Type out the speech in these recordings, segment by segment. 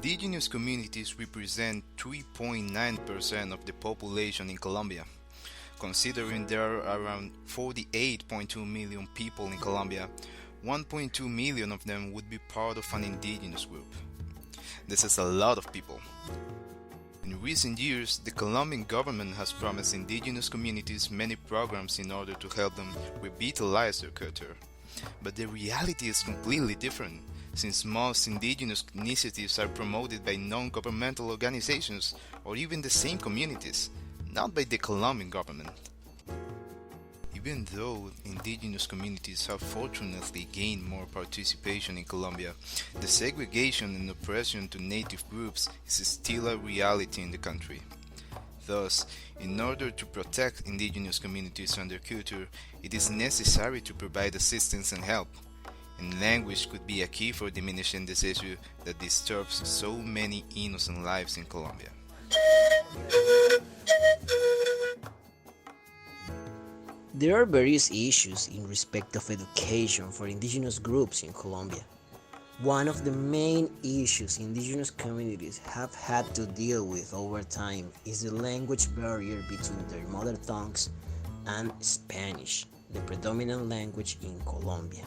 Indigenous communities represent 3.9% of the population in Colombia. Considering there are around 48.2 million people in Colombia, 1.2 million of them would be part of an indigenous group. This is a lot of people. In recent years, the Colombian government has promised indigenous communities many programs in order to help them revitalize their culture. But the reality is completely different, since most indigenous initiatives are promoted by non-governmental organizations or even the same communities, not by the Colombian government. Even though indigenous communities have fortunately gained more participation in Colombia, the segregation and oppression to native groups is still a reality in the country. Thus, in order to protect indigenous communities and their culture, it is necessary to provide assistance and help. And language could be a key for diminishing this issue that disturbs so many innocent lives in Colombia. There are various issues in respect of education for indigenous groups in Colombia. One of the main issues indigenous communities have had to deal with over time is the language barrier between their mother tongues and Spanish, the predominant language in Colombia.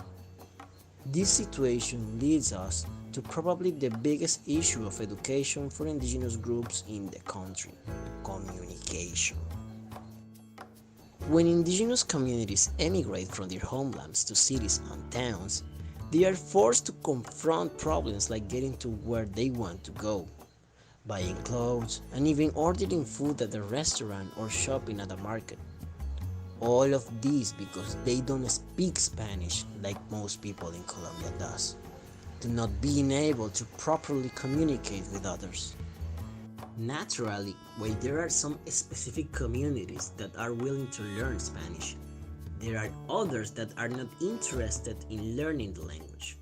This situation leads us to probably the biggest issue of education for indigenous groups in the country: communication. When indigenous communities emigrate from their homelands to cities and towns, they are forced to confront problems like getting to where they want to go, buying clothes, and even ordering food at a restaurant or shopping at a market. All of this because they don't speak Spanish like most people in Colombia does, to not being able to properly communicate with others. Naturally, while there are some specific communities that are willing to learn Spanish, there are others that are not interested in learning the language,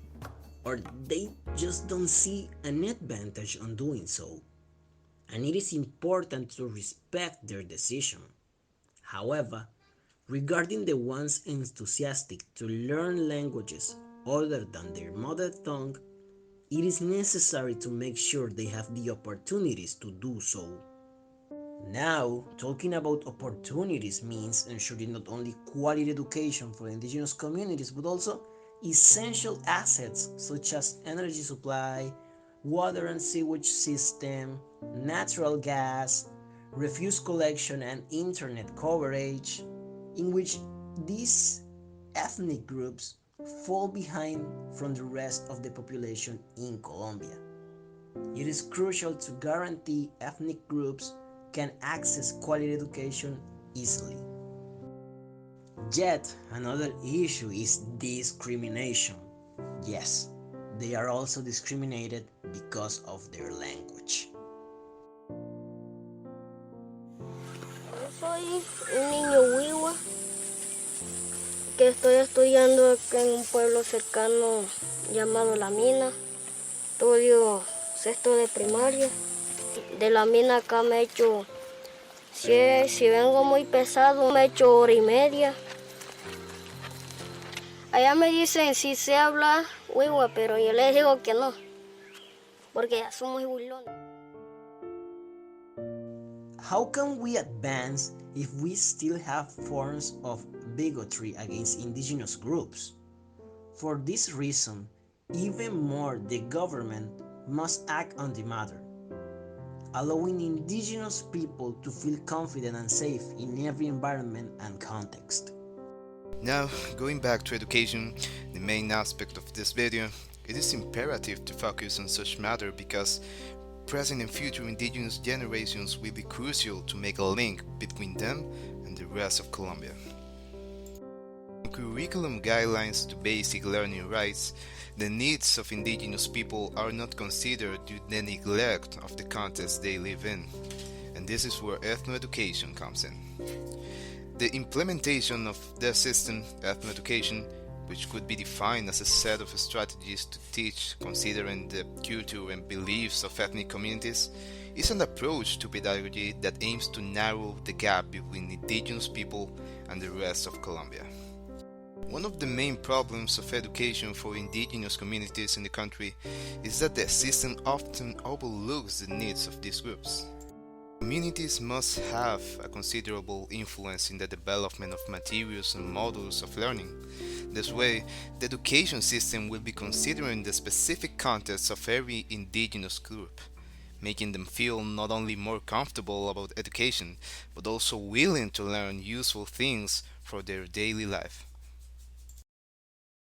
or they just don't see an advantage on doing so, and it is important to respect their decision. However, regarding the ones enthusiastic to learn languages other than their mother tongue, it is necessary to make sure they have the opportunities to do so. Now, talking about opportunities means ensuring not only quality education for indigenous communities but also essential assets such as energy supply, water and sewage system, natural gas, refuse collection and internet coverage, in which these ethnic groups fall behind from the rest of the population in Colombia. It is crucial to guarantee ethnic groups can access quality education easily. Yet another issue is discrimination. Yes, they are also discriminated because of their language. Yo soy un niño wiwa que estoy estudiando acá en un pueblo cercano llamado La Mina. Estudio sexto de primaria. De la mina acá me echo, si vengo muy pesado, me echo hora y media. Allá me dicen si sé hablar wiwa, pero yo les digo que no, porque ya son muy burlones. How can we advance if we still have forms of bigotry against indigenous groups? For this reason, even more the government must act on the matter, allowing indigenous people to feel confident and safe in every environment and context. Now, going back to education, the main aspect of this video, it is imperative to focus on such matter because present and future indigenous generations will be crucial to make a link between them and the rest of Colombia. Curriculum guidelines to basic learning rights, the needs of indigenous people are not considered due to the neglect of the context they live in, and this is where ethnoeducation comes in. The implementation of the system, ethnoeducation, which could be defined as a set of strategies to teach considering the culture and beliefs of ethnic communities, is an approach to pedagogy that aims to narrow the gap between indigenous people and the rest of Colombia. One of the main problems of education for indigenous communities in the country is that the system often overlooks the needs of these groups. Communities must have a considerable influence in the development of materials and models of learning. This way, the education system will be considering the specific context of every indigenous group, making them feel not only more comfortable about education, but also willing to learn useful things for their daily life.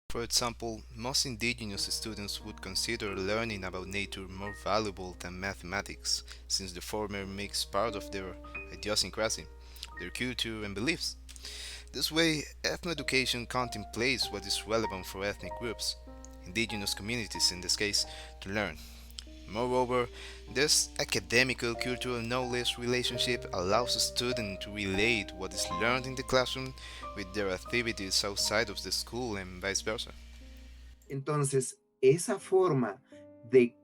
For example, most indigenous students would consider learning about nature more valuable than mathematics, since the former makes part of their idiosyncrasy, their culture and beliefs. This way, ethnoeducation contemplates what is relevant for ethnic groups, indigenous communities in this case, to learn. Moreover, this academical cultural knowledge relationship allows a student to relate what is learned in the classroom with their activities outside of the school and vice versa. Entonces, esa forma de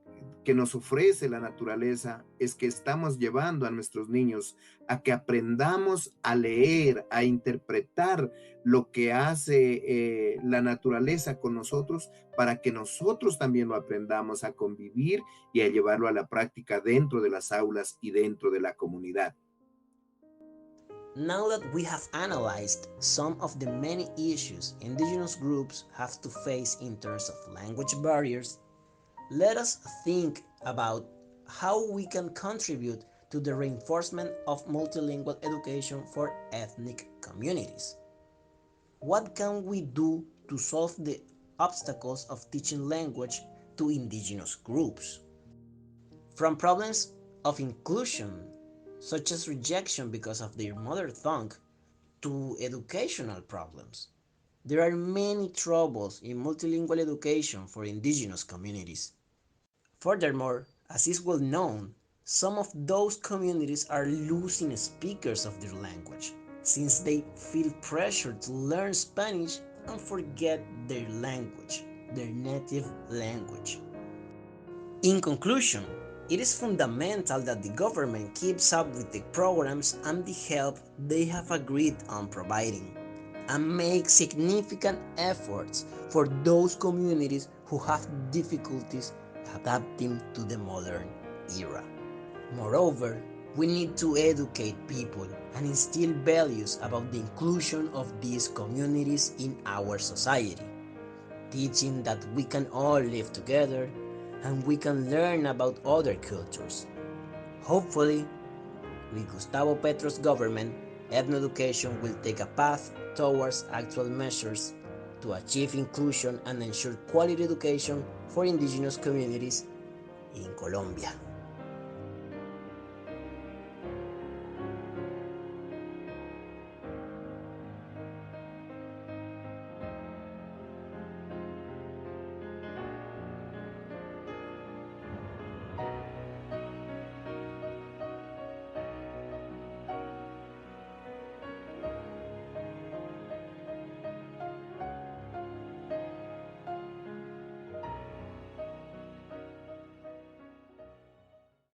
que nos ofrece la naturaleza es que estamos llevando a nuestros niños a que aprendamos a leer, a interpretar lo que hace la naturaleza con nosotros para que nosotros también lo aprendamos a convivir y a llevarlo a la práctica dentro de las aulas y dentro de la comunidad. Now that we have analyzed some of the many issues indigenous groups have to face in terms of language barriers, let us think about how we can contribute to the reinforcement of multilingual education for ethnic communities. What can we do to solve the obstacles of teaching language to indigenous groups? From problems of inclusion, such as rejection because of their mother tongue, to educational problems. There are many troubles in multilingual education for indigenous communities. Furthermore, as is well known, some of those communities are losing speakers of their language, since they feel pressure to learn Spanish and forget their language, their native language. In conclusion, it is fundamental that the government keeps up with the programs and the help they have agreed on providing, and make significant efforts for those communities who have difficulties adapting to the modern era. Moreover, we need to educate people and instill values about the inclusion of these communities in our society, teaching that we can all live together and we can learn about other cultures. Hopefully, with Gustavo Petro's government, ethnoeducation will take a path towards actual measures to achieve inclusion and ensure quality education for indigenous communities in Colombia.